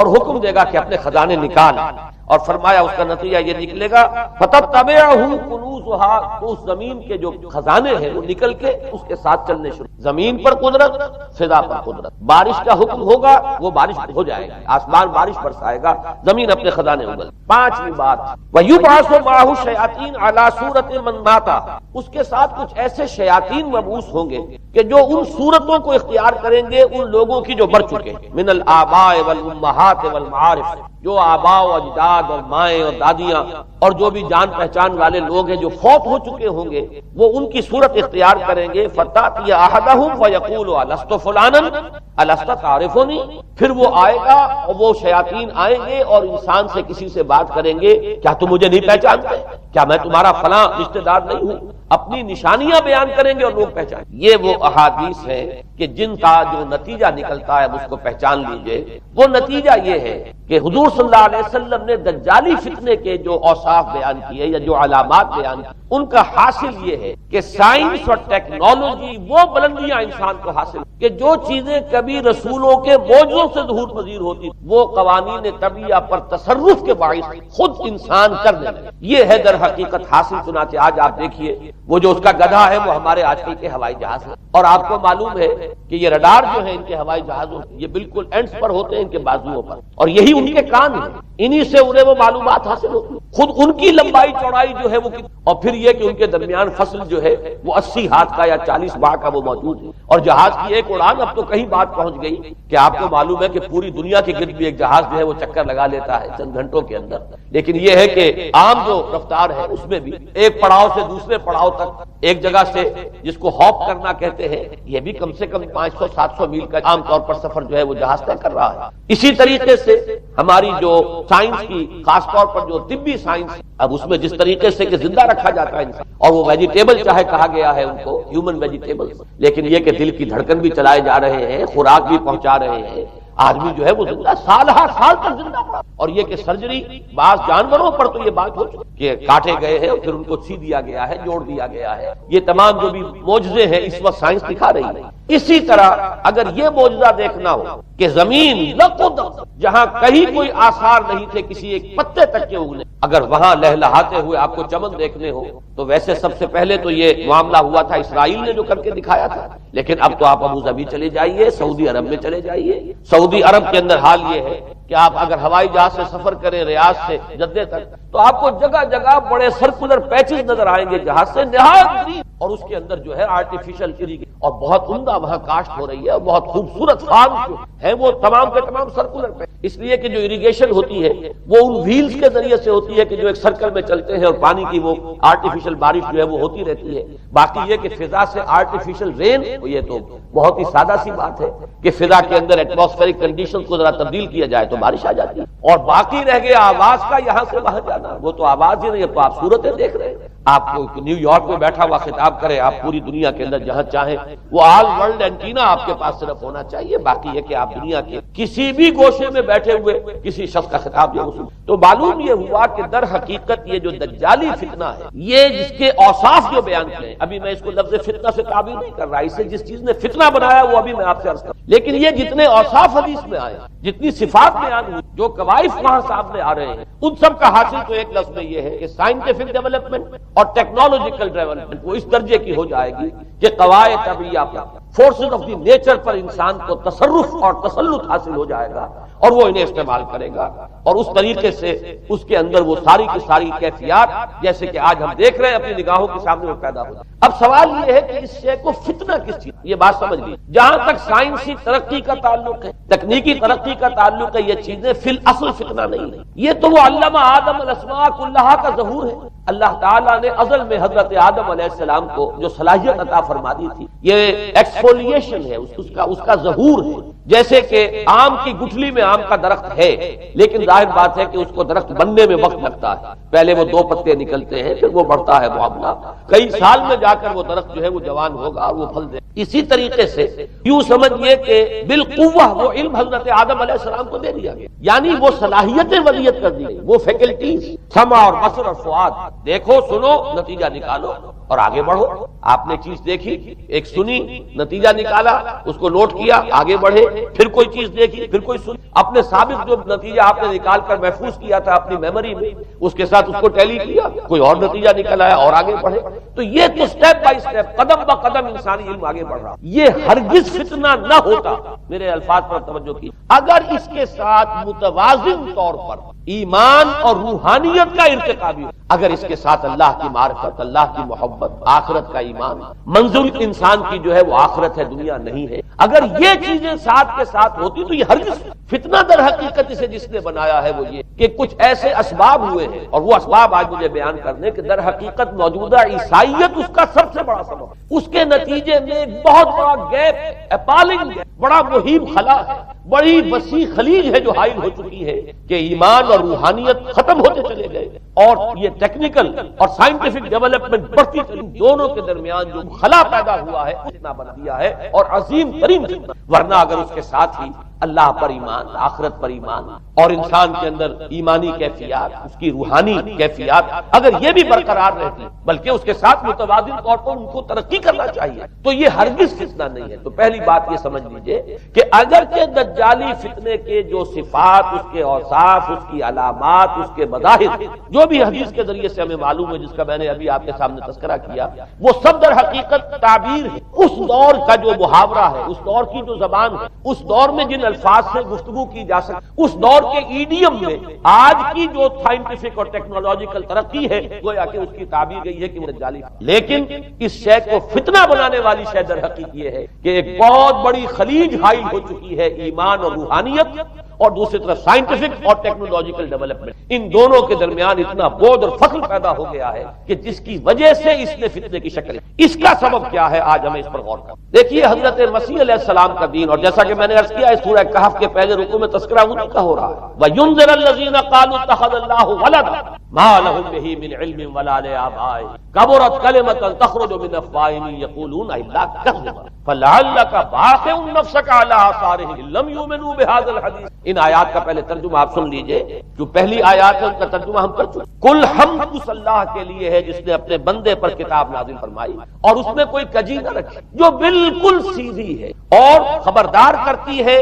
اور حکم دے گا کہ اپنے خزانے نکال، اور فرمایا اس کا نتیجہ یہ نکلے گا فَتَتَّبِعُهُ كُنُوزُهَا، تو اس زمین کے جو خزانے ہیں وہ نکل کے اس کے ساتھ چلنے شروع، زمین پر قدرت، فضا پر قدرت، بارش کا حکم ہوگا وہ بارش ہو جائے گی، آسمان بارش برسائے گا، زمین اپنے خزانے اگل۔ پانچویں بات وَيُبْعَثُ مَعَهُ الشَّيَاطِينُ عَلَى صُورَةٍ مَّن مَّاتَ، اس کے ساتھ کچھ ایسے شیاطین مبعوث ہوں گے کہ جو ان صورتوں کو اختیار کریں گے ان لوگوں کی جو مر چکے ہیں، من الآباء والأمہات والمعارف، جو آباء و اجداد اور مائیں اور دادیاں اور جو بھی جان پہچان والے لوگ ہیں جو فوت ہو چکے ہوں گے، وہ ان کی صورت اختیار کریں گے۔ فَتَأْتِيَ أَحَدَهُمْ فَيَقُولُ أَلَسْتُ فُلَانًا أَلَسْتَ تَعْرِفُنِي، پھر وہ آئے گا اور وہ شیاطین آئیں گے اور انسان سے کسی سے بات کریں گے، کیا تم مجھے نہیں پہچانتے؟ کیا میں تمہارا فلاں رشتہ دار نہیں ہوں؟ اپنی نشانیاں بیان کریں گے اور لوگ پہچان۔ یہ وہ احادیث ہیں کہ جن کا جو نتیجہ نکلتا ہے اس کو پہچان لیجئے۔ وہ نتیجہ یہ ہے کہ حضور صلی اللہ علیہ وسلم نے دجالی فتنے کے جو اوصاف بیان کیے یا جو علامات بیان کیے، ان کا حاصل یہ ہے کہ سائنس اور ٹیکنالوجی وہ بلندیاں انسان کو حاصل کہ جو چیزیں کبھی رسولوں کے معجزوں سے ظہور پذیر ہوتی وہ قوانین طبیعہ پر تصرف کے باعث خود انسان کرنے لگے۔ یہ ہے در حقیقت حاصل۔ چنانچہ آج آپ دیکھیے وہ جو اس کا گدھا ہے وہ ہمارے آج کل کے ہوائی جہاز ہیں، اور آپ کو معلوم ہے کہ یہ رڈار جو ہے ان کے ہوائی جہازوں یہ بالکل اینڈز پر ہوتے ہیں، ان کے بازوؤں پر، اور یہی ان کے کان ہیں، انہی سے انہیں وہ معلومات حاصل ہوتی ہیں۔ خود ان کی لمبائی چوڑائی جو ہے وہ اور پھر یہ کہ ان کے درمیان فصل جو ہے وہ 80 ہاتھ کا یا 40 باہ کا وہ موجود ہے، اور جہاز کی ایک اڑان اب تو کہیں بات پہنچ گئی کہ آپ کو معلوم ہے کہ پوری دنیا کے گرد بھی ایک جہاز جو ہے وہ چکر لگا لیتا ہے چند گھنٹوں کے اندر۔ لیکن یہ ہے کہ عام جو رفتار ہے اس میں بھی ایک پڑاؤ سے دوسرے پڑاؤ تک، ایک جگہ سے جس کو ہاپ کرنا کہتے ہیں، یہ بھی کم سے کم 500-700 میل کا عام طور پر سفر جو ہے وہ جہاز طے کر رہا ہے۔ اسی طریقے سے ہماری جو سائنس کی خاص طور پر جو طبی سائنس، اب اس میں جس طریقے سے کہ زندہ رکھا جاتا ہے انسان، اور وہ ویجیٹیبل چاہے کہا گیا ہے ان کو ہیومن ویجیٹیبل، لیکن یہ کہ دل کی دھڑکن بھی چلائے جا رہے ہیں، خوراک بھی پہنچا رہے ہیں، آدمی جو ہے وہ زندہ سال ہر سال تک زندہ پڑا، اور یہ کہ سرجری بعض جانوروں پر تو یہ بات ہو چکی کہ کاٹے گئے ہیں اور پھر ان کو سی دیا گیا ہے، جوڑ دیا گیا ہے۔ یہ تمام جو بھی معجزے ہیں اس وقت سائنس دکھا رہی ہے۔ اسی طرح اگر یہ معجزہ دیکھنا ہو کہ زمین لقد جہاں کہیں کوئی آثار نہیں تھے کسی ایک پتے تک کے اگنے، اگر وہاں لہلہاتے ہوئے آپ کو چمن دیکھنے ہو تو ویسے سب سے پہلے تو یہ معاملہ ہوا تھا اسرائیل نے جو کر کے دکھایا تھا، لیکن اب تو آپ ابو ظبی چلے جائیے، سعودی عرب میں چلے جائیے۔ سعودی عرب کے اندر حال یہ ہے کہ آپ اگر ہوائی جہاز سے سفر کریں ریاض سے جدہ تک تو آپ کو جگہ جگہ بڑے سرکولر پیچز نظر آئیں گے جہاز سے، نہایت گرین، اور اس کے اندر جو ہے آرٹیفیشل اریگیشن، اور بہت عمدہ وہاں کاشت ہو رہی ہے، اور بہت خوبصورت فارم جو ہے وہ تمام کے تمام سرکولر پیچ، اس لیے کہ جو اریگیشن ہوتی ہے وہ ان ویلز کے ذریعے سے ہوتی ہے کہ جو ایک سرکل میں چلتے ہیں، اور پانی کی وہ آرٹیفیشل بارش جو ہے وہ ہوتی رہتی ہے۔ باقی یہ کہ فضا سے آرٹیفیشل رین، یہ تو بہت ہی سادہ سی بات ہے کہ فضا کے اندر ایٹماسفیرک کنڈیشن کو ذرا تبدیل کیا جائے تو بارش آ جاتی ہے، اور باقی رہ گیا آواز کا یہاں سے وہاں جانا، وہ تو آواز ہی نہیں ہے، تو آپ صورتیں دیکھ رہے ہیں۔ آپ کو نیو یارک میں بیٹھا ہوا خطاب کرے، آپ پوری دنیا کے اندر جہاں چاہیں وہ آل ورلڈ اینٹینا آپ کے پاس صرف ہونا چاہیے، باقی یہ کہ آپ دنیا کے کسی بھی گوشے میں بیٹھے ہوئے کسی شخص کا خطاب جو ہے تو معلوم یہ ہوا کہ در حقیقت یہ جو دجالی فتنہ ہے، یہ جس کے اوصاف جو بیان کریں، ابھی میں اس کو لفظ فتنہ سے تعبیر نہیں کر رہا، اسے جس چیز نے فتنہ بنایا وہ ابھی میں آپ سے عرض کروں، لیکن یہ جتنے اوصاف حدیث میں آئے، جتنی صفات بیان ہوئی، جو قوائف وہاں سامنے آ رہے ہیں، ان سب کا حاصل تو ایک لفظ میں یہ ہے کہ سائنٹیفک ڈیولپمنٹ اور ٹیکنالوجیکل ڈیولپمنٹ وہ اس درجے کی ہو جائے گی کہ قواعد طبیعہ پر، فورسز آف دی نیچر پر انسان کو تصرف اور تسلط حاصل ہو جائے گا، اور وہ انہیں استعمال کرے گا، اور اس طریقے سے اس کے اندر وہ ساری کی ساری کیفیات جیسے کہ آج ہم دیکھ رہے ہیں اپنی نگاہوں کے سامنے وہ پیدا ہو جائے۔ اب سوال یہ ہے کہ اس شے کو فتنہ کس چیز، یہ بات سمجھ لیجیے، جہاں تک سائنسی ترقی کا تعلق ہے، تکنیکی ترقی کا تعلق ہے، یہ چیزیں فی الاصل فتنہ نہیں ہے، یہ تو وہ علم آدم الاسماء کلھا کا ظہور ہے۔ اللہ تعالیٰ نے ازل میں حضرت آدم علیہ السلام کو جو صلاحیت عطا فرما دی تھی، یہ ایکسفولیشن ہے، اس کا ظہور ہے، جیسے کہ آم کی گٹھلی میں آم کا درخت ہے، لیکن ظاہر بات ہے کہ اس کو درخت بننے میں وقت لگتا ہے، پہلے وہ 2 پتے نکلتے ہیں، پھر وہ بڑھتا ہے معاملہ، کئی سال میں جا کر وہ درخت جو ہے وہ جوان ہوگا اور وہ پھل دے۔ اسی طریقے سے یوں سمجھیے کہ بالقوہ وہ علم حضرت آدم علیہ السلام کو دے دیا گیا، یعنی وہ صلاحیتیں ولیت کر دی گئی، وہ فیکلٹیز، سمع اور بصر اور فؤاد، دیکھو سنو نتیجہ نکالو۔ اور آگے بڑھو. آپ نے چیز دیکھی، ایک سنی، نتیجہ نکالا، اس کو نوٹ کیا، آگے بڑھے، پھر کوئی چیز دیکھی، پھر کوئی سنی، اپنے سابق جو نتیجہ آپ نے نکال کر محفوظ کیا تھا اپنی میموری میں، اس کے ساتھ اس کو ٹیلی کیا، کوئی اور نتیجہ نکل آیا اور آگے بڑھے. تو یہ تو سٹیپ بائی سٹیپ، قدم با قدم انسانی علم آگے بڑھ رہا. یہ ہرگز فتنہ نہ ہوتا، میرے الفاظ پر توجہ کی، اگر اس کے ساتھ متوازن طور پر ایمان اور روحانیت کا ارتقا بھی ہو، اگر اس کے ساتھ اللہ کی معرفت، اللہ کی محبت، آخرت کا ایمان. منزل انسان کی جو ہے وہ آخرت ہے، دنیا نہیں ہے. اگر یہ چیزیں ساتھ کے ساتھ ہوتی تو یہ ہرگز فتنہ در حقیقت اسے جس نے بنایا ہے وہ یہ کہ کچھ ایسے اسباب ہوئے ہیں، اور وہ اسباب آج مجھے بیان کرنے کہ در حقیقت موجودہ عیسائیت اس کا سب سے بڑا سبب ہے. اس کے نتیجے میں ایک بہت بڑا گیپ، اپالنگ گیپ، بڑا مہیب خلا ہے، بڑی وسیع خلیج ہے جو حائل ہو چکی ہے کہ ایمان اور روحانیت ختم ہوتے چلے گئے، اور یہ ٹیکنیکل اور سائنٹیفک ڈیولپمنٹ بڑھتی چلی، دونوں کے درمیان جو خلا پیدا ہوا ہے اتنا بنا دیا ہے، اور عظیم ترین فتنہ. ورنہ اگر اس کے ساتھ ہی اللہ پر ایمان، آخرت پر ایمان، اور انسان کے اندر ایمانی کیفیات، اس کی روحانی کیفیات اگر یہ بھی برقرار رہتی، بلکہ اس کے ساتھ متوازن طور پر ان کو ترقی کرنا چاہیے، تو یہ ہرگز فتنہ نہیں ہے. تو پہلی بات یہ سمجھ لیجئے کہ اگرچہ دجالی فتنے کے جو صفات، اس کے اوصاف، اس کی علامات، اس کے مظاہر جو بھی حدیث کے ذریعے سے ہمیں معلوم ہے، جس کا میں نے ابھی آپ کے سامنے تذکرہ کیا، وہ سب در حقیقت تعبیر ہے. اس دور کا جو محاورہ ہے، اس دور کی جو زبان ہے، اس دور میں جن الفاظ سے گفتگو کی جا سکتی، اس دور کے ایڈیم میں آج کی جو سائنٹیفک اور ٹیکنالوجیکل ترقی ہے گویا کہ اس کی تعبیر گئی ہے کہ وہ دجالی. لیکن اس شے کو فتنہ بنانے والی شے در حقیقت یہ ہے کہ ایک بہت بڑی خلیج حائل ہو چکی ہے ایمان اور روحانیت، اور دوسری طرف سائنٹیفک اور ٹیکنالوجیکل ڈیولپمنٹ. ان دونوں کے درمیان اتنا بودھ اور فصل پیدا ہو گیا ہے کہ جس کی وجہ سے اس نے فتنے کی شکل. اس کا سبب کیا ہے، آج ہمیں اس پر غور کریں. دیکھیے حضرت مسیح علیہ السلام کا دین، اور جیسا کہ میں نے عرض کیا ہے سورہ کہف کے پہلے رکوع میں تذکرہ انہی کا ہو رہا ہے. وَيُنذِرَ الَّذِينَ قَالُوا اتَّخَذَ اللَّهُ وَلَدًا مَا لَهُم بِهِ مِنْ عِلْمٍ وَلَا لِآبَائِهِمْ كَبُرَتْ كَلِمَةً تَخْرُجُ مِنْ أَفْوَاهِهِمْ يَقُولُونَ إِلَّا كَذِبًا فَلَعَلَّكَ بَاخِعٌ نَفْسَكَ عَلَىٰ آثَارِهِمْ إِن لَّمْ يُؤْمِنُوا بِهَٰذَا الْحَدِيثِ. ان آیات کا پہلے ترجمہ آپ سن لیجئے، جو پہلی آیات ہے ان کا ترجمہ ہم کر چکے. کل حمد اس اللہ کے لیے ہے جس نے اپنے بندے پر کتاب نازل فرمائی اور اس میں کوئی کجی نہ رکھی، جو بالکل سیدھی ہے، اور خبردار کرتی ہے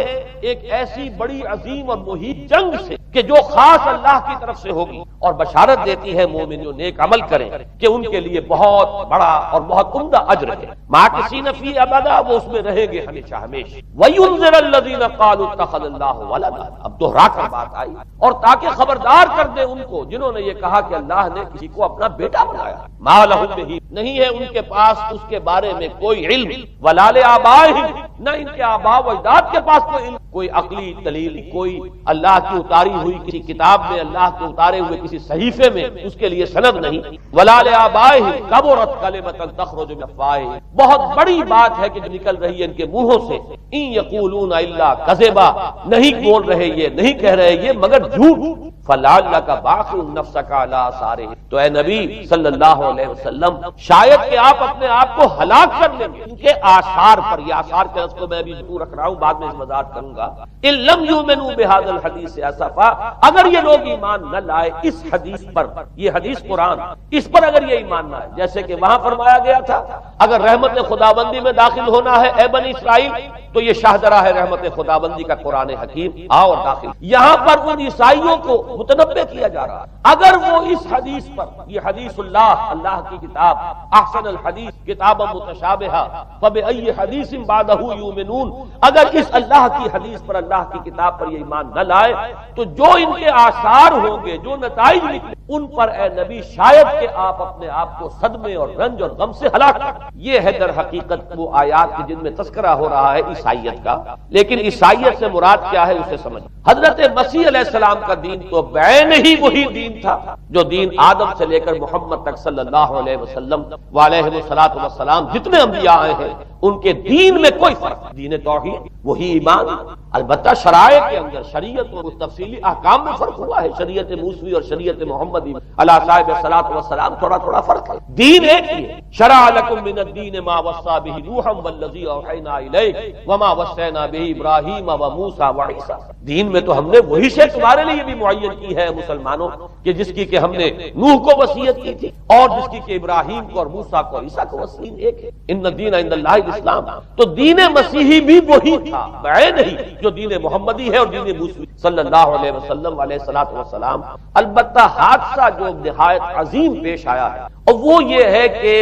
ایک ایسی بڑی عظیم اور محیط جنگ سے کہ جو خاص اللہ کی طرف سے ہوگی، اور بشارت دیتی ہے مومنوں نیک عمل کریں کہ ان کے لیے بہت بڑا اور بہت عمدہ اجر ہے. ماکثین فیہ ابدا، وہ اس میں رہیں گے ہمیشہ ہمیشہ. وَيُنذِرَ الَّذِينَ قَالُوا اتَّخَذَ اللَّهُ وَلَدًا. اب دوہرا کر بات آئی، اور تاکہ خبردار کر دے ان کو جنہوں نے یہ کہا کہ اللہ نے کسی کو اپنا بیٹا بنایا. مَا لَهُم بِهِ، نہیں ہے ان کے پاس اس کے بارے میں کوئی علم. وَلَا لِآبَائِهِمْ، نہ ان کے آباء و اجداد کے پاس کوئی علم، کوئی عقلی دلیل، کوئی اللہ کی اتاری ہوئی کسی کتاب میں، اللہ کے اتارے ہوئے کسی صحیفے میں اس کے لیے سند نہیں. وَلَا لِآبَائِهِمْ كَبُرَتْ كَلِمَةً تَخْرُجُ مِنْ أَفْوَاهِهِمْ، بہت بڑی بات ہے کہ جو نکل رہی ہے ان کے منہوں سے. إِن يَقُولُونَ إِلَّا كَذِبًا، نہیں بول رہے یہ، نہیں کہہ رہے یہ مگر جھوٹ. فَلَعَلَّكَ بَاخِعٌ نَفْسَكَ عَلَىٰ آثَارِهِمْ، تو اے نبی صلی اللہ علیہ وسلم شاید کہ آپ اپنے آپ کو ہلاک کر لیں ان کے آثار پر. یہ آثار کے لفظ کو میں بھی ذکر رکھ رہا ہوں، بعد میں اس وضاحت کروں گا. إِن لَّمْ يُؤْمِنُوا بِهَٰذَا الْحَدِيثِ آسَفًا، اگر یہ لوگ ایمان نہ لائے اس حدیث پر، یہ حدیث قرآن، اس پر اگر یہ ایمان نہ آئے، جیسے کہ وہاں فرمایا گیا تھا اگر رحمت خداوندی میں داخل ہونا ہے اے بنی اسرائیل تو یہ شاہدرہ ہے رحمت خداوندی کا قرآن حکیم، آؤ اور داخل. یہاں پر ان عیسائیوں کو متنبہ کیا جا رہا ہے اگر وہ اس حدیث پر، یہ حدیث اللہ، اللہ کی کتاب، احسن الحدیث کتاب متشابہہ فبأی حدیث بعدہ یؤمنون، اگر اس اللہ کی حدیث پر، اللہ کی کتاب پر یہ ایمان نہ لائے تو جو ان کے آثار ہوں گے، جو نتائج نکلے ان پر اے نبی شاید کہ آپ اپنے آپ کو صدمے اور رنج اور غم سے ہلاک کر. یہ ہے در حقیقت وہ آیات کی جن میں تذکرہ ہو رہا ہے عیسائیت کا. لیکن عیسائیت سے مراد کیا ہے اسے سمجھ. حضرت مسیح علیہ السلام کا دین تو بعین ہی وہی دین تھا جو دین آدم سے لے کر محمد تک صلی اللہ علیہ وسلم وعلیہ الصلوۃ والسلام جتنے انبیاء آئے ہیں ان کے دین میں کوئی فرق نہیں. دین توحید وہی ایمان، البتہ شرائع کے اندر شریعت اور تفصیلی احکام میں فرق ہوا ہے. شریعت موسوی اور شریعت محمدی علی صاحب الصلاۃ والسلام تھوڑا تھوڑا فرق ہے. دین ایک ہی ہے. شرع لکم من الدین ما وصى به نوحا والذی اوحینا الیک وما وصینا به ابراہیم وموسیٰ وعیسیٰ. دین میں تو ہم نے وہی شے تمہارے لیے بھی معین کی ہے مسلمانوں کہ جس کی کہ ہم نے نوح کو وصیت کی تھی اور جس کی کہ ابراہیم کو اور موسیٰ کو اور عیسیٰ کو وصیت ایک ہے. ان الدین عند اللہ الاسلام. تو دین مسیحی بھی وہی تھا بعین نہیں جو دین محمدی ہے اور دین موسوی صلی اللہ علیہ وسلم علیہ الصلوۃ والسلام. البتہ حادثہ جو نہایت عظیم پیش آیا ہے اور وہ یہ ہے کہ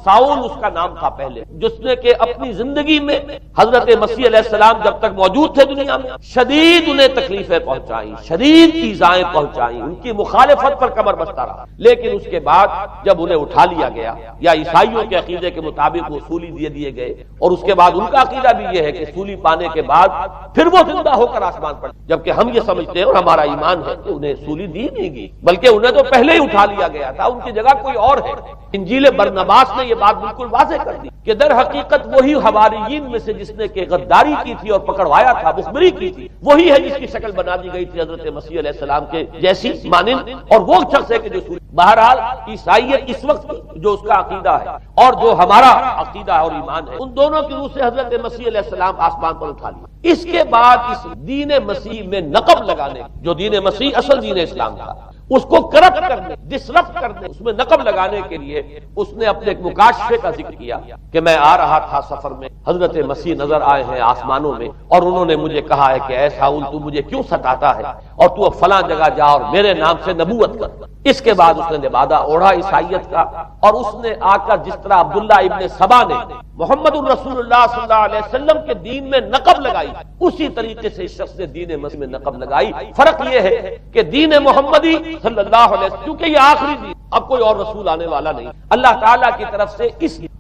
ساؤل اس کا نام تھا پہلے، جس نے کہ اپنی زندگی میں حضرت مسیح علیہ السلام جب تک موجود تھے دنیا میں شدید انہیں تکلیفیں پہنچائیں، شدید ایذائیں پہنچائیں، ان کی مخالفت پر کمر بستہ رہا. لیکن اس کے بعد جب انہیں اٹھا لیا گیا یا عیسائیوں کے عقیدے کے مطابق وہ سولی دیے گئے، اور اس کے بعد ان کا عقیدہ بھی یہ ہے کہ سولی پانے کے بعد پھر وہ زندہ ہو کر آسمان پر، جبکہ ہم یہ سمجھتے ہیں اور ہمارا ایمان ہے کہ انہیں سولی دی نہیں گئی بلکہ انہیں تو پہلے ہی اٹھا لیا گیا تھا، ان کی جگہ کوئی اور ہے. انجیل برنباس نے یہ بات بالکل واضح کر دی کہ در حقیقت وہی حواریین میں سے جس نے کہ غداری کی تھی اور پکڑوایا تھا، مخبری کی تھی، وہی ہے جس کی شکل بنا دی گئی تھی حضرت مسیح علیہ السلام کے جیسی مانند، اور وہ شخص ہے کہ جو سولی. بہرحال عیسائیت اس وقت جو اس کا عقیدہ ہے اور جو ہمارا عقیدہ اور ایمان ہے، ان دونوں کی روح سے حضرت مسیح علیہ السلام آسمان پر اٹھا لیا. اس کے بعد اس دین مسیح میں نقب لگانے، جو دین مسیح اصل دین اسلام تھا، اس کو کرپٹ کرنے، ڈسرپٹ کرنے، اس میں نقب لگانے کے لیے اس نے اپنے ایک مکاشفے کا ذکر کیا کہ میں آ رہا تھا سفر میں، حضرت مسیح نظر آئے ہیں آسمانوں میں اور انہوں نے مجھے کہا ہے کہ اے ساؤل تو مجھے کیوں ستاتا ہے اور تو اب فلاں جگہ جا اور میرے نام سے نبوت کر. اس کے بعد اس نے لبادہ اوڑھا عیسائیت کا اور اس نے آ کر جس طرح عبداللہ ابن سبا نے محمد الرسول اللہ صلی اللہ علیہ وسلم کے دین میں نقب لگائی، اسی طریقے سے اس شخص نے دین مسیح میں نقب لگائی. فرق یہ ہے کہ دین محمدی صلی اللہ علیہ وسلم کیونکہ یہ آخری دین، اب کوئی اور رسول آنے والا نہیں، اللہ تعالیٰ کی طرف سے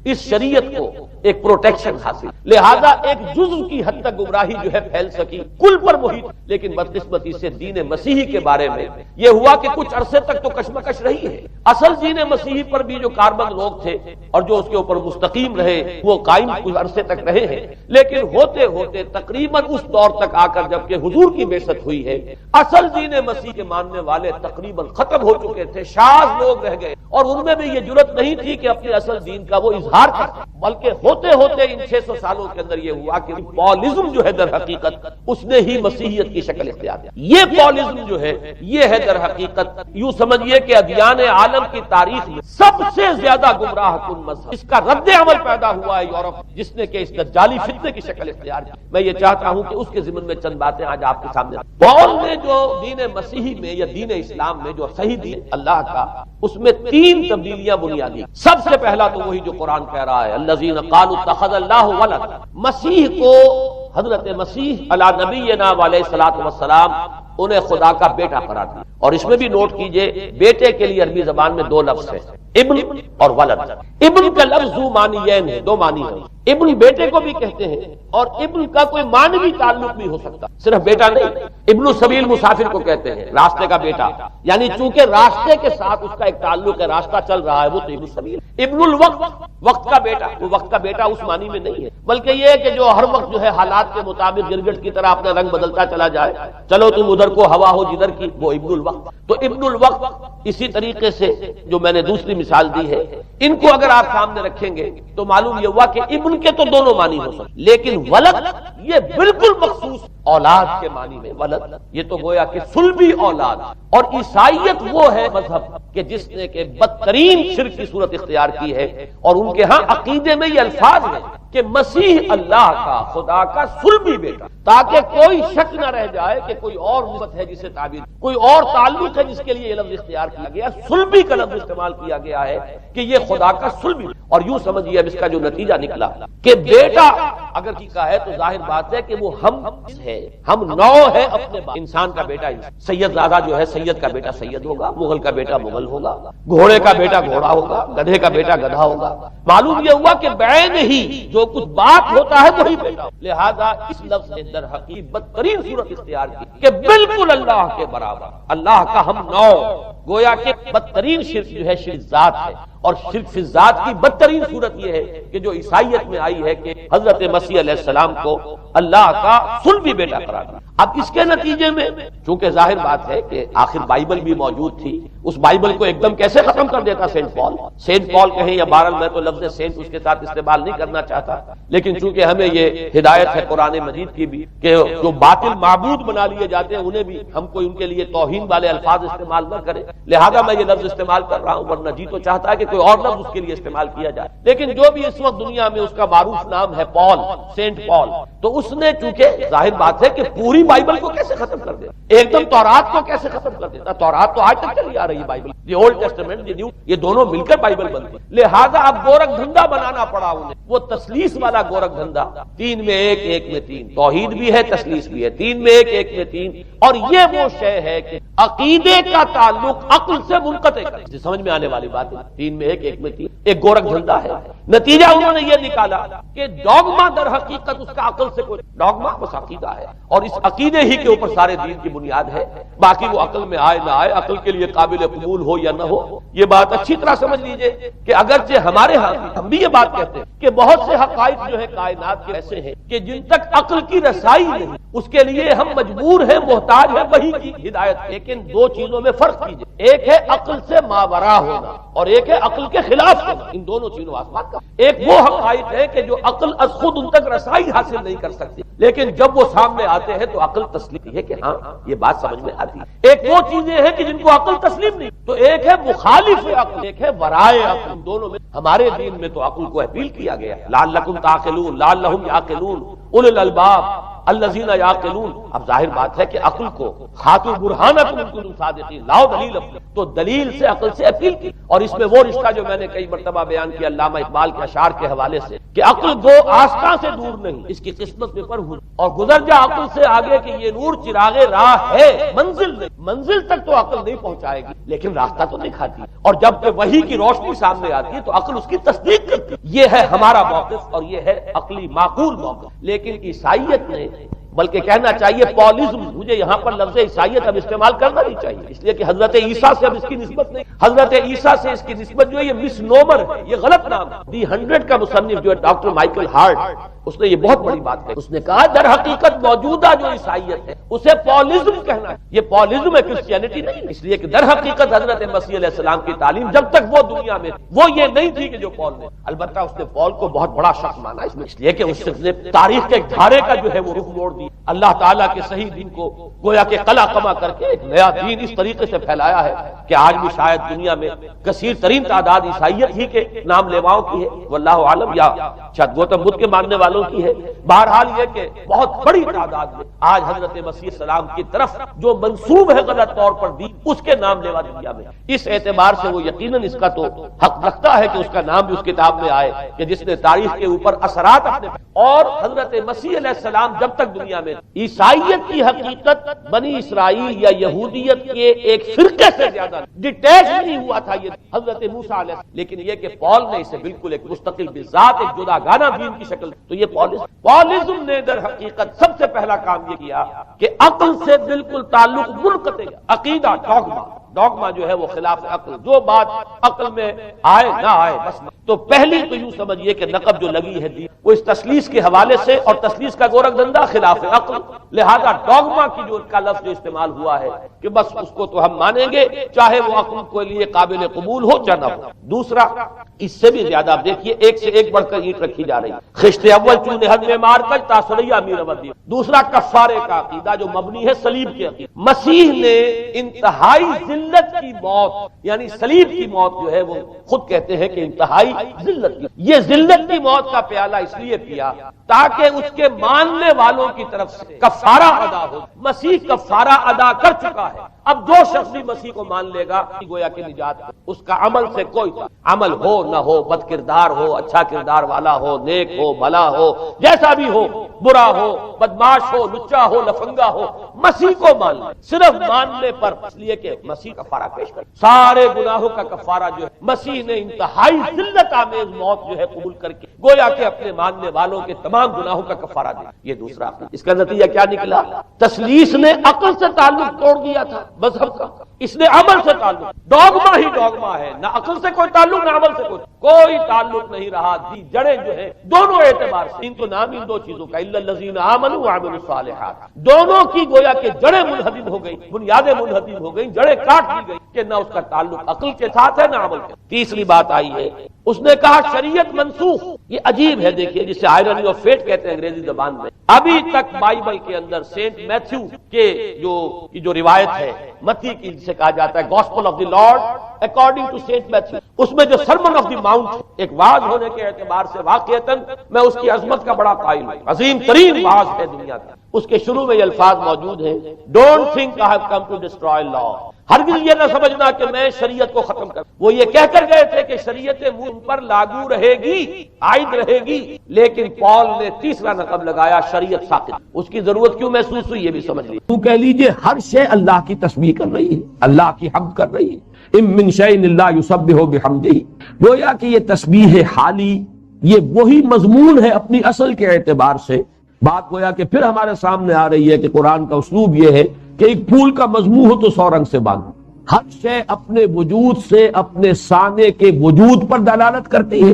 اس شریعت کو ایک پروٹیکشن حاصل، لہذا ایک جزء کی حد تک گمراہی جو ہے پھیل سکی کل پر محیط. لیکن بدقسمتی سے دین مسیحی کے بارے میں یہ ہوا کہ کچھ عرصے تک تو کشمکش رہی ہے. اصل دین مسیحی پر بھی جو کاربند لوگ تھے اور جو اس کے اوپر مستقیم رہے وہ قائم کچھ عرصے تک رہے ہیں، لیکن ہوتے ہوتے تقریباً اس دور تک آ کر جب کہ حضور کی بعثت ہوئی ہے، اصل دین مسیح کے ماننے والے تقریباً ختم ہو چکے تھے، شاذ لوگ رہ گئے اور ان میں بھی یہ جرأت نہیں تھی کہ اپنے اصل دین کا وہ اظہار کر، بلکہ ہوتے ہوتے ان 600 سالوں کے اندر یہ ہوا کہ پالزم جو ہے در حقیقت اس نے ہی مسیحیت کی شکل اختیار کی. یہ پالزم جو ہے یہ ہے در حقیقت یوں سمجھیے کہ ادیان عالم کی تاریخ میں سب سے زیادہ گمراہ کن مذہب. اس کا رد عمل پیدا ہوا ہے یورپ جس نے کہ اس دجالی فتنے کی شکل اختیار کی. میں یہ چاہتا ہوں کہ اس کے ضمن میں چند باتیں آج آپ کے سامنے. پال نے جو دین مسیحی میں یا دین اسلام میں جو صحیح دین اللہ کا، اس میں 3 تبدیلیاں بنیادی. سب سے پہلا تو وہی جو قرآن کہہ رہا ہے الذین قالوا اتخذ اللہ ولد. مسیح کو حضرت مسیح علی نبینا علیہ الصلوۃ والسلام انہیں خدا کا بیٹا قرار دیا. اور اس میں بھی نوٹ کیجئے بیٹے کے لیے عربی زبان میں 2 لفظ ہیں، ابن اور ولد. ابن کا لفظ ذو معنیین ہے، 2 معنی ہیں. ابن بیٹے کو بھی کہتے ہیں اور ابن کا کوئی معنوی تعلق بھی ہو سکتا، صرف بیٹا نہیں. ابن السبیل مسافر کو کہتے ہیں، راستے کا بیٹا، یعنی چونکہ راستے کے ساتھ اس کا ایک تعلق ہے، راستہ چل رہا ہے، وہ تو ابن السبیل. ابن الوقت، وقت کا بیٹا، وہ وقت کا بیٹا اس معنی میں نہیں ہے، بلکہ یہ ہے کہ جو ہر وقت جو ہے حالات کے مطابق گرگٹ کی طرح اپنا رنگ بدلتا چلا جائے، چلو تم ادھر کو ہوا ہو جدھر کی، وہ ابن الوقت. تو ابن الوقت اسی طریقے سے جو میں نے دوسری مثال دی ہے، ان کو اگر آپ سامنے رکھیں گے تو معلوم یہ ہوا کہ ابن کے تو دونوں معنی ہو سکتے، لیکن ولد یہ بالکل مخصوص اولاد کے معنی میں. ولد یہ تو گویا کہ صلبی اولاد. اور عیسائیت وہ ہے مذہب کہ جس نے کہ بدترین شرک کی صورت اختیار کی ہے، اور ان کے ہاں عقیدے میں یہ الفاظ ہیں کہ مسیح اللہ کا، خدا کا صلبی بیٹا، تاکہ کوئی شک نہ رہ جائے کہ کوئی اور نسبت ہے جسے تعبیر، کوئی اور تعلق ہے جس کے لیے یہ لفظ اختیار کیا گیا. صلبی کا لفظ استعمال کیا گیا ہے کہ یہ خدا کا صلبی. اور یوں سمجھیے اب اس کا جو نتیجہ نکلا کہ بیٹا اگر کی کا ہے تو ظاہر بات ہے کہ وہ ہم ہے، ہم نو ہے اپنے انسان کا بیٹا. سید زادہ جو ہے سید کا بیٹا سید ہوگا، مغل کا بیٹا مغل ہوگا، گھوڑے کا بیٹا گھوڑا ہوگا، گدھے کا بیٹا گدھا ہوگا. معلوم یہ ہوا کہ بعین ہی جو کچھ بات ہوتا ہے وہی بیٹا. لہذا اس لفظ نے در حقیقت بدترین صورت اختیار کی کہ بالکل اللہ کے برابر، اللہ کا ہم نو گویا کہ بدترین شرک جو ہے شرک ذات ہے، اور شرک فی ذات کی بدترین صورت یہ ہے کہ جو عیسائیت میں آئی ہے کہ حضرت مسیح علیہ السلام کو اللہ کا صلبی بیٹا قرار دیا۔ اب اس کے نتیجے میں چونکہ ظاہر بات ہے کہ آخر بائبل بھی موجود تھی، اس بائبل کو ایک دم کیسے ختم کر دیتا سینٹ پال کہیں یا بہرحال میں تو لفظ سینٹ اس کے ساتھ استعمال نہیں کرنا چاہتا، لیکن چونکہ ہمیں یہ ہدایت ہے قرآن مجید کی بھی کہ جو باطل معبود بنا لیے جاتے ہیں انہیں بھی ہم کوئی ان کے لیے توہین والے الفاظ استعمال نہ کریں، لہذا میں یہ لفظ استعمال کر رہا ہوں، ورنہ جی تو چاہتا ہے کہ کوئی اور لفظ اس کے لیے استعمال کیا جائے، لیکن جو بھی اس وقت دنیا میں اس کا معروف نام ہے پال، سینٹ پال، تو اس نے چونکہ ظاہر بات ہے کہ پوری بائبل کو کیسے ختم کر دیا، ایک دم تورات کو کیسے ختم کر دیتا، تورات تو آج تک چلی آ رہی ہے بائبل، یہ اولڈ ٹیسٹمنٹ یہ نیو، یہ دونوں مل کر بائبل بنتی، لہذا اب گورکھ دھندا بنانا پڑا انہیں، وہ تسلیس والا گورکھ دھندا، 3 میں 1 1 میں 3، توحید بھی ہے تسلیس بھی ہے، 3 میں 1 1 میں 3، اور یہ وہ شے ہے کہ عقیدے کا تعلق عقل سے منقطع کر، سمجھ میں آنے والی بات ہے، 3 میں 1 1 میں 3 ایک گورکھ دھندا ہے۔ نتیجہ انہوں نے یہ نکالا کہ ڈوگما در حقیقت اس کا عقل سے کوئی، ڈوگما بس عقیدہ ہے، اور اس عقیدے ہی کے اوپر سارے دین کی بنیاد ہے، باقی وہ عقل میں آئے نہ آئے، عقل کے لیے قابل قبول ہو یا نہ ہو، یہ بات اچھی طرح سمجھ لیجئے کہ اگرچہ ہمارے ہاں ہم بھی یہ بات کہتے ہیں کہ بہت سے حقائق جو ہے کائنات کے ایسے ہیں کہ جن تک عقل کی رسائی نہیں، اس کے لیے ہم مجبور ہیں، محتاج ہیں وحی کی ہدایت، لیکن 2 چیزوں میں فرق کیجئے، ایک ہے عقل سے ماورا ہونا اور ایک ہے عقل کے خلاف ہونا، ان دونوں چیزوں آسمان کا، ایک وہ حقائق ہے کہ جو عقل از خود ان تک رسائی حاصل نہیں کر سکتی، لیکن جب وہ سامنے آتے ہیں تو عقل تسلیم ہے کہ ہاں یہ بات سمجھ میں آتی ہے، ایک وہ چیزیں ہیں کہ جن کو عقل تسلیم نہیں، تو ایک ہے مخالف عقل، ایک ہے ورائے عقل، ان دونوں میں ہمارے دین میں تو عقل کو اپیل کیا گیا ہے، لعلکم تعقلون، لعلہم یعقلون اولو الالباب الذین یعقلون۔ اب ظاہر بات ہے کہ عقل کو ہاتھوں برہانکم ان کنتم صادقین، لاؤ دلیل اپنی، تو دلیل سے عقل سے اپیل کی، اور اس میں وہ رشتہ جو میں نے کئی مرتبہ بیان کیا علامہ اقبال کے اشعار کے حوالے سے کہ عقل گو آستاں سے دور نہیں، اس کی قسمت میں پر ہوں، اور گزر جا عقل سے آگے کہ یہ نور چراغ راہ ہے، منزل نہیں، منزل تک تو عقل نہیں پہنچائے گی لیکن راستہ تو دکھاتی، اور جب کہ وحی کی روشنی سامنے آتی ہے تو عقل اس کی تصدیق کرتی، یہ ہے ہمارا موقف اور یہ ہے عقلی معقول موقف۔ لیکن عیسائیت نے، بلکہ کہنا چاہیے پالزم، مجھے یہاں پر لفظ عیسائیت اب استعمال کرنا نہیں چاہیے، اس لیے کہ حضرت عیسیٰ سے اب اس کی نسبت نہیں، حضرت عیسیٰ سے اس کی نسبت جو ہے یہ مس نومر ہے، یہ غلط نام ہے۔ دی 100 کا مصنف جو ہے ڈاکٹر مائیکل ہارٹ، اس نے یہ بہت بڑی بات کہی، اس نے کہا در حقیقت موجودہ جو عیسائیت ہے اسے پالزم کہنا ہے، یہ پالزم ہے، کرسچینٹی نہیں، اس لیے کہ در حقیقت حضرت مسیح علیہ السلام کی تعلیم جب تک وہ دنیا میں وہ یہ نہیں تھی کہ جو پال نے، البتہ اس نے پال کو بہت بڑا شخص مانا اس میں، اس لیے کہ اس نے تاریخ کے ایک دھارے کا جو ہے وہ رخ موڑ دی، اللہ تعالیٰ کے صحیح دین کو گویا کہ قلع قمع کر کے ایک نیا دین اس طریقے سے پھیلایا ہے کہ آج بھی شاید دنیا میں کثیر ترین تعداد عیسائیت ہی کے نام لیواؤں کی ہے، واللہ عالم، یا شاید گوتم بدھ کے ماننے والوں کی ہے، بہرحال یہ کہ بہت بڑی تعداد میں آج حضرت مسیح السلام کی طرف جو منسوب ہے غلط طور پر دین، اس کے نام لیوا دنیا میں، اس اعتبار سے وہ یقیناً اس کا تو حق رکھتا ہے کہ اس کا نام بھی اس کتاب میں آئے کہ جس نے تاریخ کے اوپر اثرات اپنے، اور حضرت مسیح علیہ السلام جب تک دنیا میں، عیسائیت کی حقیقت بنی اسرائیل یا یہودیت کے ایک فرقے سے زیادہ ڈیٹیچ نہیں ہوا تھا یہ حضرت موسیٰ علیہ السلام، لیکن یہ کہ پال نے اسے بالکل ایک مستقل بذات ایک جداگانہ دین کی شکل، تو یہ پالزم نے در حقیقت سب سے پہلا کام یہ کیا کہ عقل سے بالکل تعلق منقطع، عقیدہ ڈوگما جو ہے وہ خلاف عقل، جو بات عقل میں آئے نہ آئے بس، تو پہلی تو یوں سمجھیے کہ نقب جو لگی ہے دین وہ اس تسلیس کے حوالے سے، اور تسلیس کا گورکھ دھندا خلاف عقل، لہذا ڈوگما کی جو کا لفظ جو استعمال ہوا ہے کہ بس اس کو تو ہم مانیں گے چاہے وہ عقل کے لیے قابل قبول ہو یا نہ ہو۔ دوسرا اس سے بھی زیادہ آپ دیکھیے ایک سے ایک بڑھ کر اینٹ رکھی جا رہی، خشت اول چونے حد میں مار کر تاثریہ امیر ودی، دوسرا کفارے کا عقیدہ جو مبنی ہے صلیب کے عقیدہ، مسیح نے انتہائی ذلت کی موت یعنی صلیب کی موت جو ہے وہ خود کہتے ہیں کہ انتہائی ذلت کی، یہ ذلت کی موت کا پیالہ اس لیے پیا تاکہ اس کے ماننے والوں کی طرف سے کفارہ ادا ہو، مسیح کفارہ ادا کر چکا ہے، اب جو شخص بھی مسیح کو مان لے گا گویا کہ نجات، اس کا عمل سے کوئی عمل ہو نہ ہو، بد کردار ہو، اچھا کردار والا ہو، نیک ہو، بھلا ہو، جیسا بھی ہو، برا ہو، بدماش ہو، لچا ہو، لفنگا ہو، مسیح کو مان لے، صرف ماننے پر، اس لیے کہ مسیح کفارہ پیش کر، سارے گناہوں کا کفارہ جو ہے مسیح نے انتہائی ذلت آمیز موت جو ہے قبول کر کے گویا کہ اپنے ماننے والوں کے تمام گناہوں کا کفارہ دیا۔ یہ دوسرا عقل، اس کا نتیجہ کیا نکلا؟ تثلیث نے عقل سے تعلق توڑ دیا تھا مذہب کا، اس نے عمل سے تعلق، ڈوگما ہی ڈوگما ہے، نہ عقل سے کوئی تعلق نہ عمل سے کوئی تعلق نہیں رہا۔ دی جڑیں جو ہے دونوں اعتبار سے، ان تو نام ان دو چیزوں کا الا الذین آمنوا وعملوا الصالحات، دونوں کی گویا کہ جڑیں منہدم ہو گئی، بنیادیں منہدم ہو گئی، جڑیں کاٹ دی گئی کہ نہ اس کا تعلق عقل کے ساتھ ہے نہ عمل کے۔ تیسری بات آئی ہے، اس نے کہا شریعت منسوخ۔ یہ عجیب ہے، دیکھیے جسے آئرنی آف فیٹ کہتے ہیں انگریزی زبان میں۔ ابھی تک بائبل کے اندر سینٹ میتھیو کے جو روایت ہے متی کی، جسے کہا جاتا ہے gospel of the Lord according to Saint Matthew, اس میں جو سرمن آف دی ماؤنٹ ایک واعظ ہونے کے اعتبار سے واقعتاً میں اس کی عظمت کا بڑا قائل ہوں، عظیم ترین واعظ ہے دنیا کا۔ اس کے شروع میں یہ الفاظ موجود ہیں، don't think I have come to destroy law, ہرگز یہ نہ سمجھنا کہ میں شریعت کو ختم کر۔ وہ یہ کہہ کر گئے تھے کہ شریعت ان پر لاگو رہے گی، عائد رہے گی، لیکن پال نے تیسرا نقب لگایا شریعت ساقط۔ اس کی ضرورت کیوں محسوس ہوئی یہ بھی سمجھ لیجیے۔ تو کہہ لیجیے ہر شے اللہ کی تسبیح کر رہی ہے، اللہ کی حمد کر رہی ہے، ان من شیء الا یسبح بحمدہ، گویا کہ یہ تسبیح حالی یہ وہی مضمون ہے اپنی اصل کے اعتبار سے۔ بات گویا کہ پھر ہمارے سامنے آ رہی ہے کہ قرآن کا اسلوب یہ ہے کہ ایک پھول کا مضمون ہو تو 100 رنگ سے باندھو۔ ہر شے اپنے وجود سے اپنے صانع کے وجود پر دلالت کرتی ہے،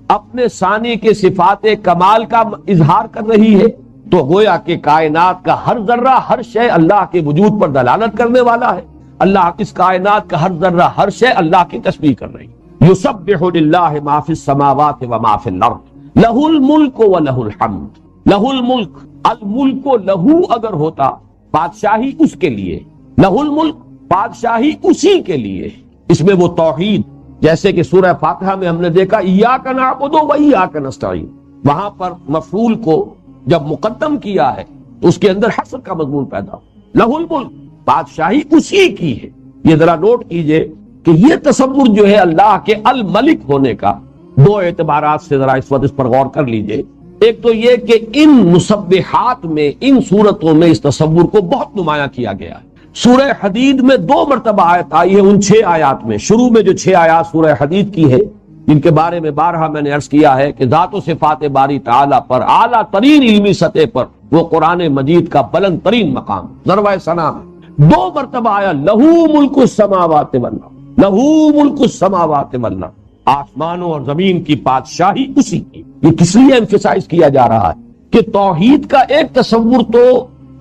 اپنے صانع کے صفات کمال کا اظہار کر رہی ہے، تو گویا کہ کائنات کا ہر ذرہ ہر شے اللہ کے وجود پر دلالت کرنے والا ہے۔ اللہ اس کائنات کا ہر ذرہ ہر شے اللہ کی تسبیح کر رہی ہے۔ یسبح للہ ما فی السماوات وما فی الارض لہ الملک ولہ الحمد۔ لہ الملک، الملک لہو اگر ہوتا بادشاہی اس کے لیے، لہ الملک بادشاہی اسی کے لیے، اس میں وہ توحید، جیسے کہ سورہ فاتحہ میں ہم نے دیکھا ایاک نعبد و ایاک نستعین، وہاں پر مفعول کو جب مقدم کیا ہے تو اس کے اندر حصر کا مضمون پیدا ہو۔ لہ الملک، بادشاہی اسی کی ہے۔ یہ ذرا نوٹ کیجئے کہ یہ تصور جو ہے اللہ کے الملک ہونے کا، دو اعتبارات سے ذرا اس وقت اس پر غور کر لیجئے۔ ایک تو یہ کہ ان مسبحات میں، ان صورتوں میں اس تصور کو بہت نمایاں کیا گیا ہے۔ سورہ حدید میں 2 مرتبہ آیت آئی ہے، ان 6 آیات میں، شروع میں جو 6 آیات سورہ حدید کی ہے، جن کے بارے میں بارہا میں نے عرض کیا ہے کہ ذات و صفات باری تعالیٰ پر اعلیٰ ترین علمی سطح پر وہ قرآن مجید کا بلند ترین مقام، ذروہ ثنا میں 2 مرتبہ آیا لہو ملک السماوات والارض، لہو ملک السماوات والارض، آسمانوں اور زمین کی بادشاہی اسی کی۔ یہ کس لیے ایمفیسائز کیا جا رہا ہے کہ توحید کا ایک تصور تو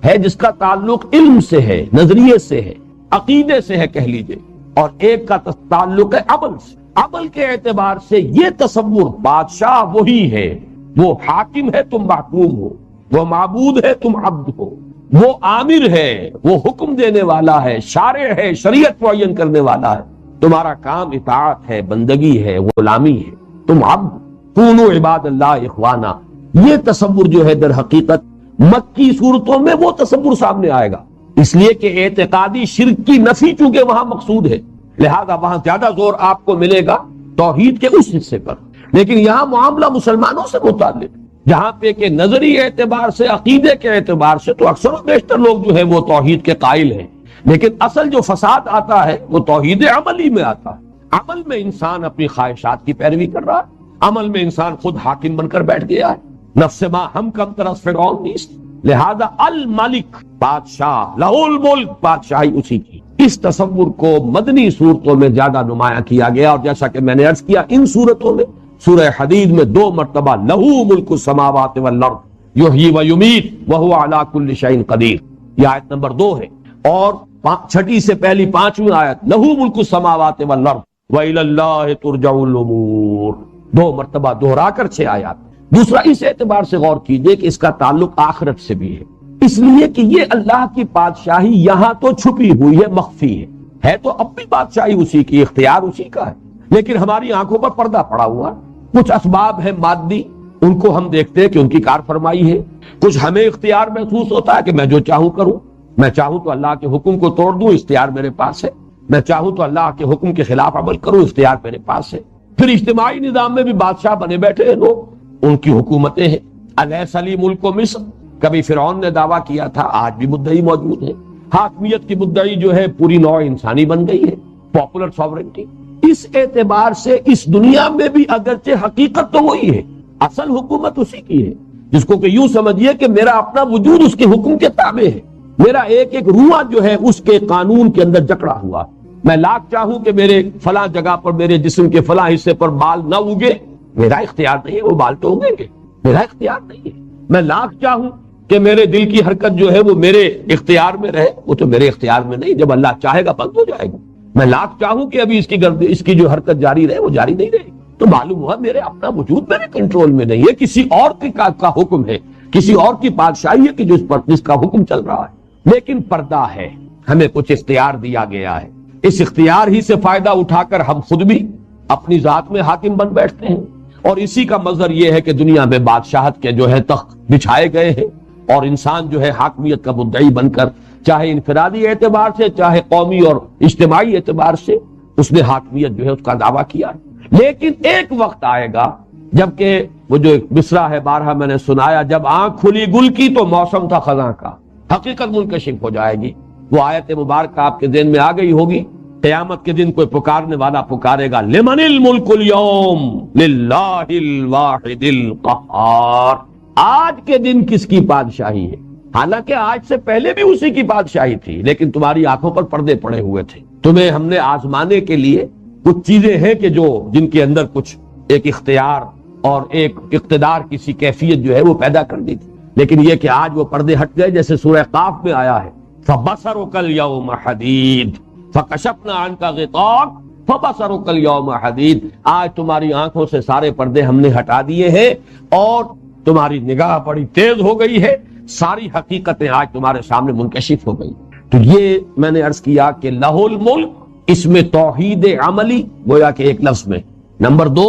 ہے جس کا تعلق علم سے ہے، نظریے سے ہے، عقیدے سے ہے کہہ لیجئے، اور ایک کا تعلق ہے عمل سے۔ عمل کے اعتبار سے یہ تصور بادشاہ وہی ہے، وہ حاکم ہے تم محکوم ہو، وہ معبود ہے تم عبد ہو، وہ آمر ہے، وہ حکم دینے والا ہے، شارع ہے، شریعت معین کرنے والا ہے، تمہارا کام اطاعت ہے، بندگی ہے، غلامی ہے، تم عبد، کونوا عباد اللہ اخوانا۔ یہ تصور جو ہے در حقیقت مکی صورتوں میں وہ تصور سامنے آئے گا، اس لیے کہ اعتقادی شرک کی نفی چونکہ وہاں مقصود ہے، لہذا وہاں زیادہ زور آپ کو ملے گا توحید کے اس حصے پر۔ لیکن یہاں معاملہ مسلمانوں سے متعلق، جہاں پہ کہ نظری اعتبار سے، عقیدے کے اعتبار سے تو اکثر و بیشتر لوگ جو ہے وہ توحید کے قائل ہیں، لیکن اصل جو فساد آتا ہے وہ توحید عملی میں آتا ہے۔ عمل میں انسان اپنی خواہشات کی پیروی کر رہا ہے، عمل میں انسان خود حاکم بن کر بیٹھ گیا ہے، نفس ما ہم کم طرف فرعون نیست، لہذا الملک بادشاہ، لہ الملک بادشاہی اسی کی۔ اس تصور کو مدنی صورتوں میں زیادہ نمایاں کیا گیا، اور جیسا کہ میں نے عرض کیا ان صورتوں میں سورہ حدید میں 2 مرتبہ لہو ملک السماوات والارض یحیی و یمیت وہو علی کل شیء قدیر، یہ آیت نمبر 2 ہے، اور 6 سے پہلی 5ویں آیت لہو ملک السماوات والارض وإلی اللہ ترجع الامور، 2 مرتبہ دہرا کر 6 آیات۔ دوسرا اس اعتبار سے غور کیجئے کہ اس کا تعلق آخرت سے بھی ہے، اس لیے کہ یہ اللہ کی بادشاہی یہاں تو چھپی ہوئی ہے، مخفی ہے تو اب بھی بادشاہی اسی کی، اختیار اسی کا ہے، لیکن ہماری آنکھوں پر پردہ پڑا ہوا۔ کچھ اسباب ہیں مادی، ان کو ہم دیکھتے ہیں کہ ان کی کار فرمائی ہے، کچھ ہمیں اختیار محسوس ہوتا ہے کہ میں جو چاہوں کروں، میں چاہوں تو اللہ کے حکم کو توڑ دوں، اختیار میرے پاس ہے، میں چاہوں تو اللہ کے حکم کے خلاف عمل کروں، اختیار میرے پاس ہے۔ پھر اجتماعی نظام میں بھی بادشاہ بنے بیٹھے ہیں لوگ، ان کی حکومتیں ہیں۔ الیس لی ملک مصر، کبھی فرعون نے دعویٰ کیا تھا، آج بھی مدعی موجود ہے۔ حاکمیت کی مدعی جو ہے پوری نوع انسانی بن گئی ہے، پاپولر ساورنٹی۔ اس اعتبار سے اس دنیا میں بھی اگرچہ حقیقت تو وہی ہے، اصل حکومت اسی کی ہے، جس کو کہ یوں سمجھیے کہ میرا اپنا وجود اس کے حکم کے تابع ہے، میرا ایک ایک روح جو ہے اس کے قانون کے اندر جکڑا ہوا۔ میں لاکھ چاہوں کہ میرے فلاں جگہ پر میرے جسم کے فلاں حصے پر بال نہ اگے، میرا اختیار نہیں ہے، وہ بال تو اگیں گے، میرا اختیار نہیں ہے۔ میں لاکھ چاہوں کہ میرے دل کی حرکت جو ہے وہ میرے اختیار میں رہے، وہ تو میرے اختیار میں نہیں، جب اللہ چاہے گا بند ہو جائے گا۔ میں لاکھ چاہوں کہ ابھی اس کی جو حرکت جاری رہے، وہ جاری نہیں رہے گی۔ تو معلوم ہوا میرے اپنا وجود میرے کنٹرول میں نہیں ہے، کسی اور کا حکم ہے، کسی اور کی بادشاہی ہے کہ جس کا حکم چل رہا ہے۔ لیکن پردہ ہے، ہمیں کچھ اختیار دیا گیا ہے، اس اختیار ہی سے فائدہ اٹھا کر ہم خود بھی اپنی ذات میں حاکم بن بیٹھتے ہیں، اور اسی کا مظہر یہ ہے کہ دنیا میں بادشاہت کے جو ہے تخت بچھائے گئے ہیں، اور انسان جو ہے حاکمیت کا مدعی بن کر چاہے انفرادی اعتبار سے چاہے قومی اور اجتماعی اعتبار سے اس نے حاکمیت جو ہے اس کا دعویٰ کیا۔ لیکن ایک وقت آئے گا جبکہ وہ جو ایک مصرع ہے بارہا میں نے سنایا، جب آنکھ کھلی گل کی تو موسم تھا خزاں کا، حقیقت منکشف ہو جائے گی۔ وہ آیت مبارکہ آپ کے ذہن میں آ گئی ہوگی، قیامت کے دن کوئی پکارنے والا پکارے گا لمن الملک اليوم للہ الواحد القہار، آج کے دن کس کی بادشاہی ہے؟ حالانکہ آج سے پہلے بھی اسی کی بادشاہی تھی، لیکن تمہاری آنکھوں پر پردے پڑے ہوئے تھے۔ تمہیں ہم نے آزمانے کے لیے کچھ چیزیں ہیں کہ جن کے اندر کچھ ایک اختیار اور ایک اقتدار کسی کیفیت جو ہے وہ پیدا کر دی تھی، لیکن یہ کہ آج وہ پردے ہٹ گئے، جیسے سورہ قاف میں آیا ہے فَبَصَرُكَ الْيَوْمَ حَدِيدٌ فَكَشَفْنَا عَنْكَ غِطَاءَكَ فَبَصَرُكَ الْيَوْمَ حَدِيدٌ، آج تمہاری آنکھوں سے سارے پردے ہم نے ہٹا دیے ہیں اور تمہاری نگاہ بڑی تیز ہو گئی ہے، ساری حقیقتیں آج تمہارے سامنے منکشف ہو گئی۔ تو یہ میں نے عرض کیا کہ لہ الملک، اس میں توحید عملی گویا کہ ایک لفظ میں، نمبر دو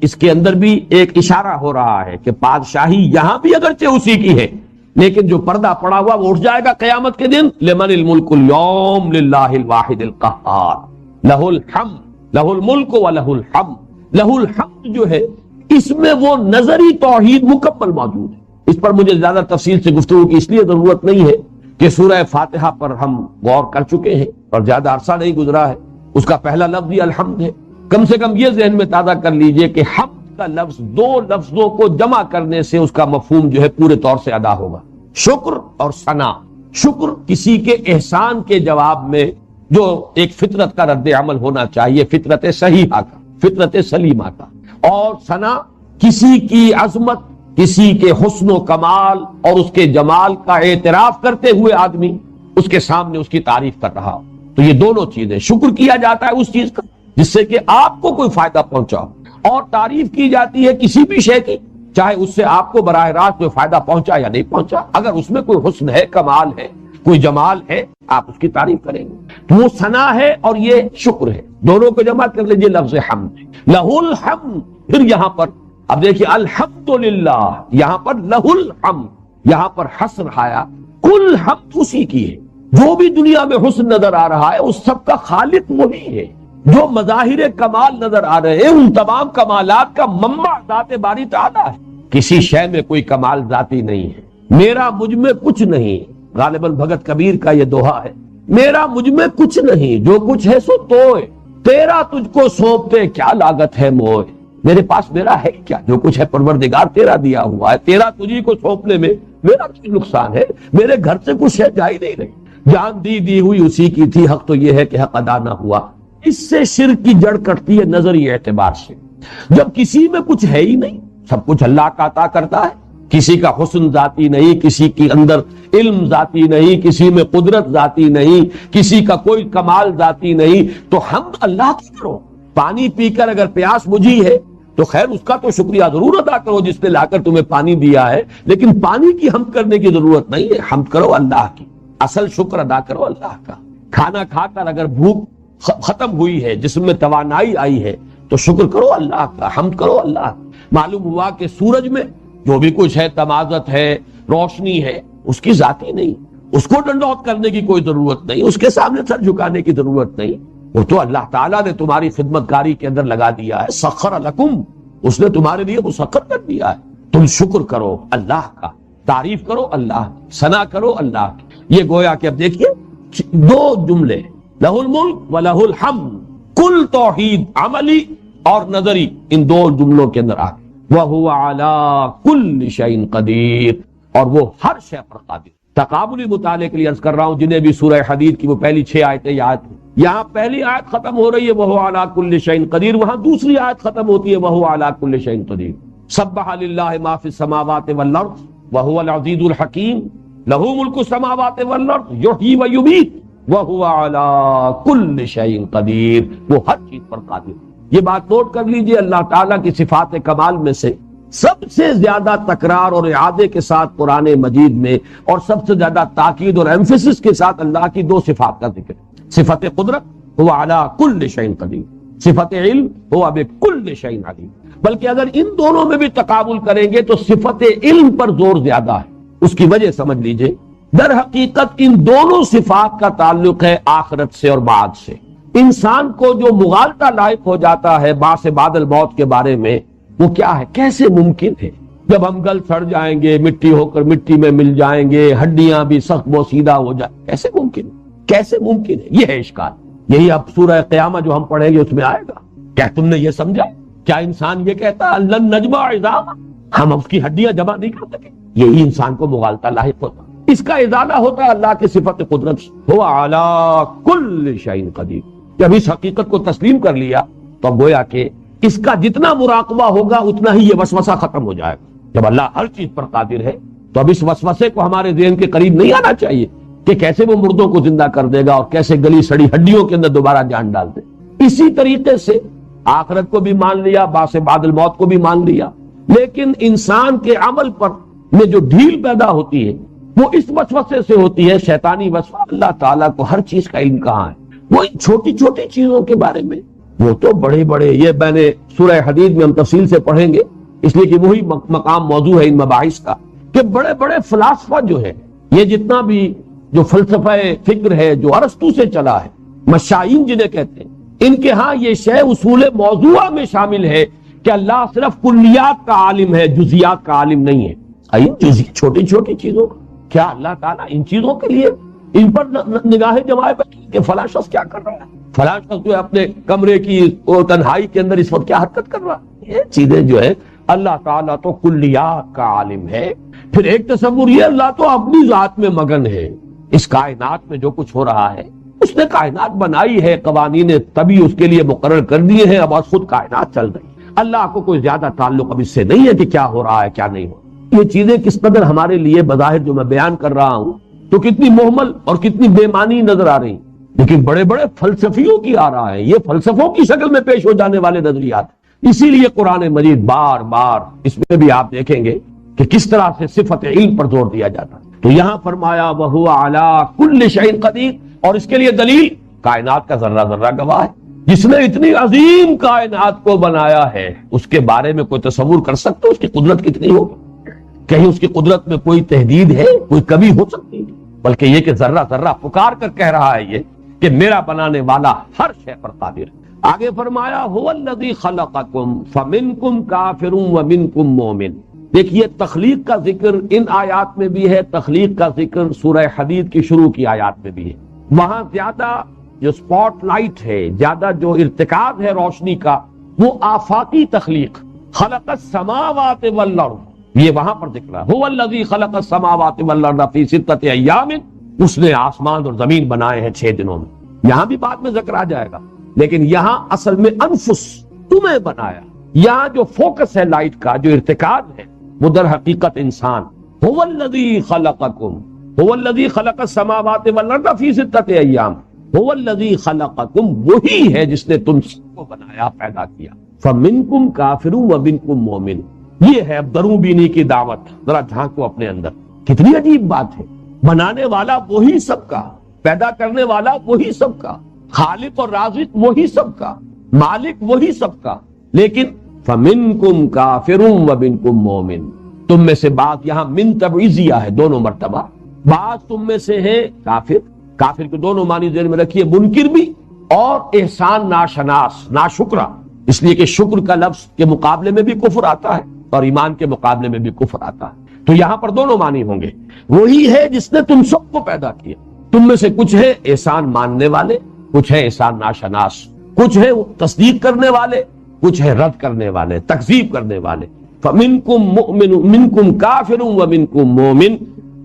اس کے اندر بھی ایک اشارہ ہو رہا ہے کہ بادشاہی یہاں بھی اگرچہ اسی کی ہے، لیکن جو پردہ پڑا ہوا وہ اٹھ جائے گا قیامت کے دن۔ لمن الملک اليوم للہ الواحد القہار، لہ الحمد، لہ الملک ولہ الحمد۔ لہ الحمد جو ہے اس میں وہ نظری توحید مکمل موجود ہے۔ اس پر مجھے زیادہ تفصیل سے گفتگو کی اس لیے ضرورت نہیں ہے کہ سورہ فاتحہ پر ہم غور کر چکے ہیں اور زیادہ عرصہ نہیں گزرا ہے، اس کا پہلا لفظ ہی الحمد ہے۔ کم سے کم یہ ذہن میں تازہ کر لیجئے کہ حمد کا لفظ دو لفظوں کو جمع کرنے سے اس کا مفہوم جو ہے پورے طور سے ادا ہوگا، شکر اور ثنا۔ شکر کسی کے احسان کے جواب میں جو ایک فطرت کا رد عمل ہونا چاہیے، فطرت صحیحہ کا، فطرت سلیمہ کا، اور ثنا کسی کی عظمت، کسی کے حسن و کمال اور اس کے جمال کا اعتراف کرتے ہوئے آدمی اس کے سامنے اس کی تعریف کر رہا ہو۔ تو یہ دونوں چیزیں، شکر کیا جاتا ہے اس چیز کا جس سے کہ آپ کو کوئی فائدہ پہنچا، اور تعریف کی جاتی ہے کسی بھی شے کی چاہے اس سے آپ کو براہ راست کوئی فائدہ پہنچا یا نہیں پہنچا، اگر اس میں کوئی حسن ہے، کمال ہے، کوئی جمال ہے، آپ اس کی تعریف کریں گے۔ تو وہ ثنا ہے اور یہ شکر ہے، دونوں کو جمع کر لیجیے لفظ حمد۔ لہ الحمد، پھر یہاں پر اب دیکھیے الحمدللہ، یہاں پر لہ الحمد، یہاں پر حسر آیا، کل حمد اسی کی ہے۔ جو بھی دنیا میں حسن نظر آ رہا ہے اس سب کا خالق وہی ہے، جو مظاہر کمال نظر آ رہے ہیں ان تمام کمالات کا منبع ذات باری تعالیٰ ہے۔ کسی شے میں کوئی کمال ذاتی نہیں ہے، میرا مجھ میں کچھ نہیں، غالباً بھگت کبیر کا یہ دوہا ہے، میرا مجھ میں کچھ نہیں، جو کچھ ہے سو توئے، تیرا تجھ کو سونپتے کیا لاگت ہے موئے۔ میرے پاس میرا ہے کیا، جو کچھ ہے پروردگار تیرا دیا ہوا ہے، تیرا تجھی کو سونپنے میں میرا کیا نقصان ہے، میرے گھر سے کچھ ہے جا ہی نہیں رہی، جان دی ہوئی اسی کی تھی، حق تو یہ ہے کہ حق ادا نہ ہوا۔ اس سے شرک کی جڑ کٹتی ہے نظری اعتبار سے، جب کسی میں کچھ ہے ہی نہیں، سب کچھ اللہ کا عطا کرتا ہے، کسی کا حسن ذاتی نہیں، کسی کے اندر علم ذاتی نہیں، کسی میں قدرت ذاتی نہیں، کسی کا کوئی کمال ذاتی نہیں، تو حمد اللہ کی کرو۔ پانی پی کر اگر پیاس بجھی ہے تو خیر اس کا تو شکریہ ضرور ادا کرو جس نے لا کر تمہیں پانی دیا ہے، لیکن پانی کی حمد کرنے کی ضرورت نہیں ہے، حمد کرو اللہ کی، اصل شکر ادا کرو اللہ کا۔ کھانا کھا کر اگر بھوک ختم ہوئی ہے، جسم میں توانائی آئی ہے، تو شکر کرو اللہ کا، حمد کرو اللہ۔ معلوم ہوا کہ سورج میں جو بھی کچھ ہے، تمازت ہے، روشنی ہے، اس کی ذاتی نہیں، اس کو ڈنڈوت کرنے کی کوئی ضرورت نہیں، اس کے سامنے سر جھکانے کی ضرورت نہیں، وہ تو اللہ تعالیٰ نے تمہاری خدمت کاری کے اندر لگا دیا ہے، سخر لکم، اس نے تمہارے لیے مسخر کر دیا ہے۔ تم شکر کرو اللہ کا، تعریف کرو اللہ کی، ثنا کرو اللہ کی۔ یہ گویا کہ اب دیکھیے دو جملے لہ الملک و لہ الحمد، کل توحید عملی اور نظری ان دو جملوں کے اندر آ گئے، وَهُوَ عَلَىٰ كُلِّ شَيْءٍ قَدِيرٌ، اور وہ ہر شے پر قادر۔ تقابلی مطالعے کے لیے عرض کر رہا ہوں جنہیں بھی سورہ حدید کی وہ پہلی 6 آیتیں یاد ہیں، یہاں پہلی آیت ختم ہو رہی ہے وَهُوَ عَلَىٰ كُلِّ شَيْءٍ قَدِيرٌ، وہاں دوسری آیت ختم ہوتی ہے وَهُوَ عَلَىٰ كُلِّ شَيْءٍ قَدِيرٌ۔ سبح للہ ما فی السماوات والارض وهو العزیز الحکیم، لہ ملک السماوات والارض یحیی ویمیت وهو علی کل شیء قدیر، وہ ہر چیز پر قادر۔ یہ بات نوٹ کر لیجئے، اللہ تعالیٰ کی صفات کمال میں سے سب سے زیادہ تکرار اور اعادے کے ساتھ قرآن مجید میں اور سب سے زیادہ تاکید اور ایمفیسس کے ساتھ اللہ کی دو صفات کا ذکر، صفت قدرت هو علی کل شیء قدیر، صفت علم هو بکل شیء علیم۔ بلکہ اگر ان دونوں میں بھی تقابل کریں گے تو صفت علم پر زور زیادہ ہے، اس کی وجہ سمجھ لیجئے، در حقیقت ان دونوں صفات کا تعلق ہے آخرت سے اور بعد سے۔ انسان کو جو مغالطہ لاحق ہو جاتا ہے بعث بعد الموت کے بارے میں، وہ کیا ہے؟ کیسے ممکن ہے جب ہم گل سڑ جائیں گے، مٹی ہو کر مٹی میں مل جائیں گے، ہڈیاں بھی سخت بوسیدہ ہو جائیں، کیسے ممکن ہے؟ کیسے ممکن ہے؟ یہ ہے اشکال۔ یہی اب سورہ قیامہ جو ہم پڑھیں گے اس میں آئے گا۔ کیا تم نے یہ سمجھا؟ کیا انسان یہ کہتا ہے لن نجمع عظام، ہم اس کی ہڈیاں جمع نہیں کر سکیں؟ یہی انسان کو مغالطہ لاحق ہوتا، اس کا ازالہ ہوتا ہے اللہ کی صفت قدرت سے، هو علی کل شیء قدیر۔ جب اس حقیقت کو تسلیم کر لیا تو گویا کہ اس کا جتنا مراقبہ ہوگا اتنا ہی یہ وسوسہ ختم ہو جائے گا۔ جب اللہ ہر چیز پر قادر ہے تو اب اس وسوسے کو ہمارے ذہن کے قریب نہیں آنا چاہیے کہ کیسے وہ مردوں کو زندہ کر دے گا اور کیسے گلی سڑی ہڈیوں کے اندر دوبارہ جان ڈال دے۔ اسی طریقے سے آخرت کو بھی مان لیا، بعث بعد الموت کو بھی مان لیا، لیکن انسان کے عمل پر میں جو ڈھیل پیدا ہوتی ہے وہ اس وسوسے سے ہوتی ہے، شیطانی وسوسہ۔ اللہ تعالیٰ کو ہر چیز کا علم کہاں ہے؟ وہ ان چھوٹی چھوٹی چیزوں کے بارے میں، وہ تو بڑے بڑے، یہ میں نے سورہ حدید میں ہم تفصیل سے پڑھیں گے اس لیے کہ وہی مقام موضوع ہے ان مباحث کا، کہ بڑے بڑے فلاسفہ جو ہے، یہ جتنا بھی جو فلسفہ فکر ہے جو ارسطو سے چلا ہے، مشائین جنہیں کہتے ہیں، ان کے ہاں یہ شے اصول موضوعہ میں شامل ہے کہ اللہ صرف کلیات کا عالم ہے، جزیات کا عالم نہیں ہے۔ چھوٹی چھوٹی چیزوں کا کیا اللہ تعالیٰ ان چیزوں کے لیے ان پر نگاہیں جمائے بیٹھے کہ فلاں شخص کیا کر رہا ہے، فلاں شخص جو ہے اپنے کمرے کی تنہائی کے اندر اس وقت کیا حرکت کر رہا ہے؟ یہ چیزیں جو ہے اللہ تعالیٰ تو کلیات کا عالم ہے۔ پھر ایک تصور یہ، اللہ تو اپنی ذات میں مگن ہے، اس کائنات میں جو کچھ ہو رہا ہے اس نے کائنات بنائی ہے، قوانین طبی اس کے لیے مقرر کر دیے ہیں، اب خود کائنات چل رہی ہے، اللہ کو کوئی زیادہ تعلق اب اس سے نہیں ہے کہ کیا ہو رہا ہے کیا نہیں ہو رہا۔ یہ چیزیں کس قدر ہمارے لیے بظاہر جو میں بیان کر رہا ہوں تو کتنی محمل اور کتنی بے معنی نظر آ رہی، لیکن بڑے بڑے فلسفیوں کی آ رہا ہے، یہ فلسفوں کی شکل میں پیش ہو جانے والے نظریات۔ اسی لیے قرآن مجید بار بار اس میں بھی آپ دیکھیں گے کہ کس طرح سے صفت علم پر زور دیا جاتا ہے۔ تو یہاں فرمایا وَهُوَ عَلَىٰ كُلِّ شَيْءٍ قَدِيرٌ، اور اس کے لیے دلیل کائنات کا ذرہ ذرہ گواہ ہے۔ جس نے اتنی عظیم کائنات کو بنایا ہے اس کے بارے میں کوئی تصور کر سکتا اس کی قدرت کتنی ہوگی؟ کہیں اس کی قدرت میں کوئی تحدید ہے، کوئی کمی ہو سکتی ہے؟ بلکہ یہ کہ ذرہ ذرہ پکار کر کہہ رہا ہے یہ کہ میرا بنانے والا ہر شے پر قادر ہے۔ آگے فرمایا هو الذی خلقکم فمنکم کافر ومنکم مومن۔ دیکھیے تخلیق کا ذکر ان آیات میں بھی ہے، تخلیق کا ذکر سورہ حدید کی شروع کی آیات میں بھی ہے۔ وہاں زیادہ جو سپاٹ لائٹ ہے، زیادہ جو ارتکاز ہے روشنی کا، وہ آفاقی تخلیق، خلق السماوات والارض، یہ وہاں پر ذکر ہے۔ هو الذی خلق السماوات والارض فی ستۃ ایام، اس نے آسمان اور زمین بنائے ہیں 6 دنوں میں۔ یہاں بھی بعد میں ذکر آ جائے گا، لیکن یہاں اصل میں انفس، تمہیں بنایا۔ یہاں جو فوکس ہے لائٹ کا، جو ارتکاز ہے، وہ در حقیقت انسان۔ هو الذی خلقکم، هو الذی خلق السماوات والارض فی ستۃ ایام، هو الذی خلقکم، وہی ہے جس نے تم سب کو بنایا، پیدا کیا۔ فمنکم کافر ومنکم مومن، یہ ہے اب دروں بینی کی دعوت۔ ذرا جھانکو اپنے اندر، کتنی عجیب بات ہے۔ بنانے والا وہی سب کا، پیدا کرنے والا وہی سب کا، خالق اور رازق وہی سب کا، مالک وہی سب کا، لیکن فمنکم کافر ومنکم مومن، تم میں سے بعض، یہاں من تبعیضیہ ہے دونوں مرتبہ، بعض تم میں سے ہے کافر۔ کافر کے دونوں معنی ذہن میں رکھیے، منکر بھی اور احسان ناشناس، ناشکرہ، اس لیے کہ شکر کا لفظ کے مقابلے میں بھی کفر آتا ہے اور ایمان کے مقابلے میں بھی کفر آتا ہے، تو یہاں پر دونوں معنی ہوں گے۔ وہی ہے جس نے تم سب کو پیدا کیا، تم میں سے کچھ ہے احسان ماننے والے، کچھ ہے احسان ناشناس، کچھ ہے تصدیق کرنے والے، کچھ ہے رد کرنے والے، تکذیب کرنے والے. فَمِنْكُمْ مُؤْمِنٌ مِنْكُمْ كَافِرٌ وَمِنْكُمْ مُؤْمِنٌ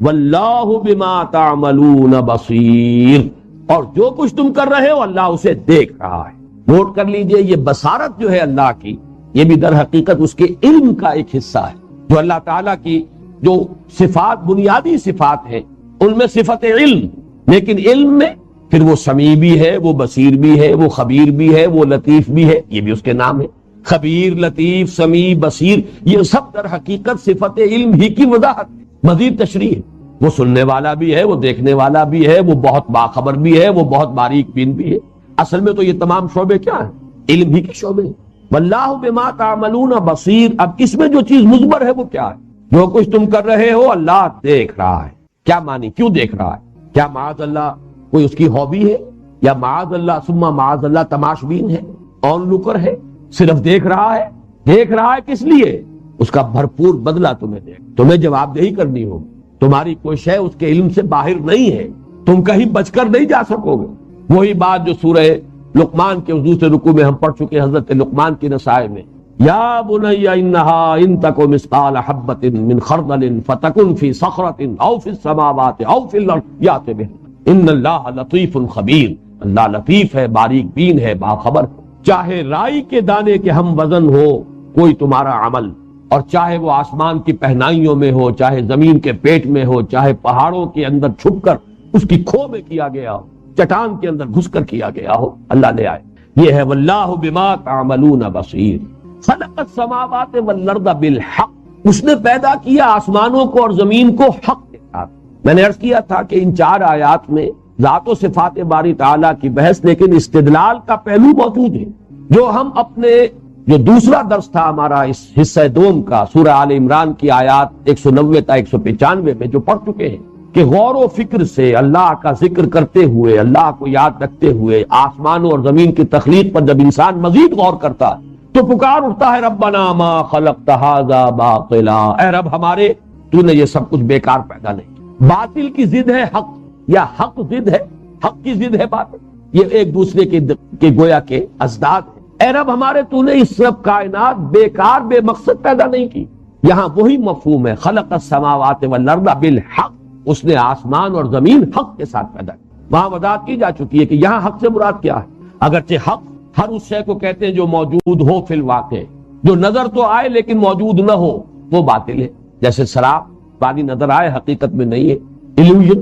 وَاللَّهُ بِمَا تَعْمَلُونَ بَصِيرٌ. اور جو کچھ تم کر رہے ہو اللہ اسے دیکھ رہا ہے. نوٹ کر لیجئے یہ بصارت جو ہے اللہ کی، یہ بھی در حقیقت اس کے علم کا ایک حصہ ہے. جو اللہ تعالیٰ کی جو صفات، بنیادی صفات ہیں، ان میں صفت علم، لیکن علم میں پھر وہ سمیع بھی ہے، وہ بصیر بھی ہے، وہ خبیر بھی ہے، وہ لطیف بھی ہے. یہ بھی اس کے نام ہے، خبیر، لطیف، سمیع، بصیر. یہ سب در حقیقت صفت علم ہی کی وضاحت ہے، مزید تشریح ہے. وہ سننے والا بھی ہے، وہ دیکھنے والا بھی ہے، وہ بہت باخبر بھی ہے، وہ بہت باریک بین بھی ہے. اصل میں تو یہ تمام شعبے کیا ہیں؟ علم ہی کے شعبے ہیں. واللہ بما تعملون بصیر. اب اس میں جو چیز مضمر ہے وہ کیا ہے؟ جو کچھ تم کر رہے ہو اللہ دیکھ رہا ہے. کیا معنی؟ کیوں دیکھ رہا ہے؟ کیا معاذ اللہ کوئی اس کی ہابی ہے، یا معاذ اللہ ثم معاذ اللہ تماش بین ہے، آن لوکر ہے، صرف دیکھ رہا ہے؟ دیکھ رہا ہے کس لیے؟ اس کا بھرپور بدلہ تمہیں دے. تمہیں جواب دہی کرنی ہوگی. تمہاری کوئی شے اس کے علم سے باہر نہیں ہے، تم کہیں بچ کر نہیں جا سکو گے. وہی بات جو سورہ لقمان کے دوسرے رکوع میں ہم پڑھ چکے، حضرت لقمان کی نصائح میں، یا بنی انہا ان تک مثقال حبۃ من خردل فتکن فی صخرۃ او فی السماوات او فی الارض یأت بہ ان اللہ لطیف خبیر. اللہ لطیف ہے، باریک بین ہے، باخبر. چاہے رائی کے دانے کے ہم وزن ہو کوئی تمہارا عمل، اور چاہے وہ آسمان کی پہنائیوں میں ہو، چاہے زمین کے پیٹ میں ہو، چاہے پہاڑوں کے اندر چھپ کر اس کی کھو میں کیا گیا ہو، چٹان کے اندر گھس کر کیا گیا ہو، اللہ لے آئے. یہ ہے واللہ بما تعملون بصیر. خلق السماوات والارض بالحق. اس نے پیدا کیا آسمانوں کو اور زمین کو حق کے ساتھ. میں نے عرض کیا تھا کہ ان 4 آیات میں ذات و صفات باری تعالیٰ کی بحث، لیکن استدلال کا پہلو موجود ہے، جو ہم اپنے جو دوسرا درس تھا ہمارا اس حصہ دوم کا، سورہ آل عمران کی آیات 190 تا 195 میں جو پڑھ چکے ہیں، کہ غور و فکر سے اللہ کا ذکر کرتے ہوئے، اللہ کو یاد رکھتے ہوئے آسمانوں اور زمین کی تخلیق پر جب انسان مزید غور کرتا ہے تو پکار اٹھتا ہے ربنا ما خلقت ھذا باطلا. اے رب ہمارے، تو نے یہ سب کچھ بیکار پیدا نہیں. باطل کی ضد ہے حق، یا حق ضد ہے، حق کی ضد ہے باطل. یہ ایک دوسرے کے گویا کے ازداد ہیں. اے رب ہمارے، تو نے اس سب کائنات بیکار بے مقصد پیدا نہیں کی. یہاں وہی مفہوم ہے، خلق السماوات والارض بالحق. اس نے آسمان اور زمین حق کے ساتھ پیدا کی. وہاں وضاحت کی جا چکی ہے کہ یہاں حق سے مراد کیا ہے. اگرچہ حق ہر اس شے کو کہتے ہیں جو موجود ہو فی الواقع، جو نظر تو آئے لیکن موجود نہ ہو، وہ باطل ہے. جیسے شراب، پانی نظر آئے حقیقت میں نہیں ہے، ایلیوژن،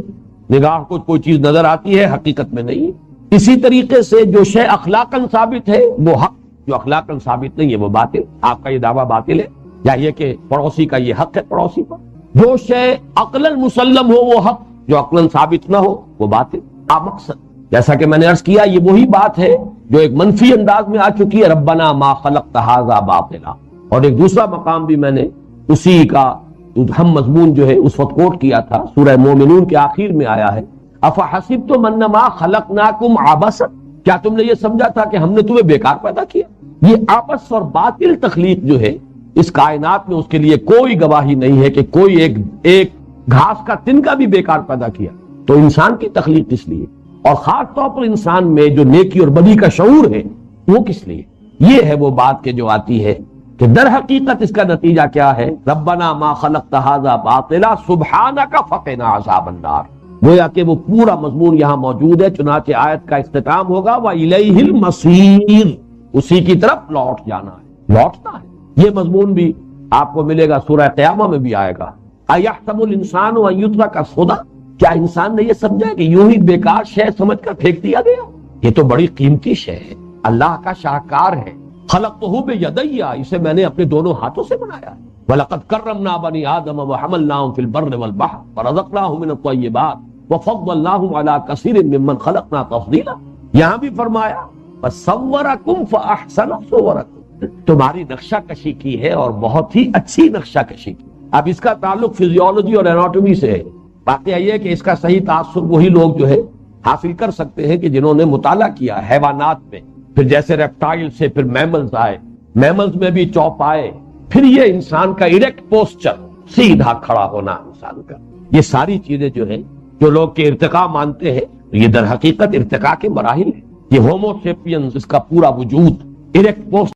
نگاہ کو کوئی چیز نظر آتی ہے حقیقت میں نہیں ہے. اسی طریقے سے جو شے اخلاقاً ثابت ہے وہ حق، جو اخلاقاً ثابت نہیں ہے وہ باطل. آپ کا یہ دعویٰ باطل ہے، یا یہ کہ پڑوسی کا یہ حق ہے پڑوسی پر. جو شے عقلاً مسلم ہو وہ حق، جو عقلاً ثابت نہ ہو وہ باطل. مقصد جیسا کہ میں نے عرض کیا، یہ وہی بات ہے جو ایک منفی انداز میں آ چکی ہے، ربنا ما خلقت ھذا باطلا. اور ایک دوسرا مقام بھی میں نے اسی کا ہم مضمون جو ہے اس وقت کوٹ کیا تھا، سورہ مومنون کے آخر میں آیا ہے، افحسبتم انما خلقناکم عبثا. کیا تم نے یہ سمجھا تھا کہ ہم نے تمہیں بیکار پیدا کیا؟ یہ عبث اور باطل تخلیق جو ہے اس کائنات میں، اس کے لیے کوئی گواہی نہیں ہے کہ کوئی ایک گھاس کا تنکا بھی بیکار پیدا کیا. تو انسان کی تخلیق کس لیے، اور خاص طور پر انسان میں جو نیکی اور بدی کا شعور ہے وہ کس لیے؟ یہ ہے وہ بات کہ جو آتی ہے کہ در حقیقت اس کا نتیجہ کیا ہے، ربنا ما خلقت ھذا باطلا سبحانک فقنا عذاب النار. گویا کہ وہ پورا مضمون یہاں موجود ہے. چنانچہ آیت کا اختتام ہوگا وَإِلَيْهِ الْمَصِيرُ. اسی کی طرف لوٹ جانا ہے، لوٹنا ہے. یہ مضمون بھی آپ کو ملے گا، سورہ قیامہ میں بھی آئے گا. اَيَحْسَبُ الْإِنسَانُ أَن يُتْرَكَ سُدًى. کیا انسان نے یہ سمجھا کہ یوں ہی بیکار شے سمجھ کر پھینک دیا گیا؟ یہ تو بڑی قیمتی شے ہے، اللہ کا شاہکار ہے. خلقتہ بیدی، اسے میں نے اپنے دونوں ہاتھوں سے بنایا ہے. وَلَقَدْ كَرَّمْنَا بَنِي آدَمَ وَحَمَلْنَاهُمْ فِي الْبَرِّ وَالْبَحْرِ وَرَزَقْنَاهُمْ مِنَ الطَّيِّبَاتِ وَفَضَّلْنَاهُمْ عَلَى كَثِيرٍ مِّمَّنْ خَلَقْنَا تَفْضِيلًا. یہاں بھی فرمایا وَصَوَّرَكُمْ فَأَحْسَنَ صُوَرَكُمْ. تمہاری نقشہ کشی کی ہے اور بہت ہی اچھی نقشہ کشی کی. اب اس کا تعلق فزیولوجی اور ایناٹومی سے ہے. واقعہ یہ ہے کہ اس کا صحیح تاثر وہی لوگ جو ہے حاصل کر سکتے ہیں کہ جنہوں نے مطالعہ کیا حیوانات میں. پھر جیسے ریپٹائل سے پھر میملز آئے، میملز میں بھی چوپ آئے، پھر یہ انسان کا ایریکٹ پوسچر، سیدھا کھڑا ہونا انسان کا، یہ ساری چیزیں جو ہیں جو لوگ کہ ارتقاء مانتے ہیں یہ در حقیقت ارتقاء کے مراحل ہیں. یہ ہومو سیپینز، اس کا پورا وجود ایک پوسٹ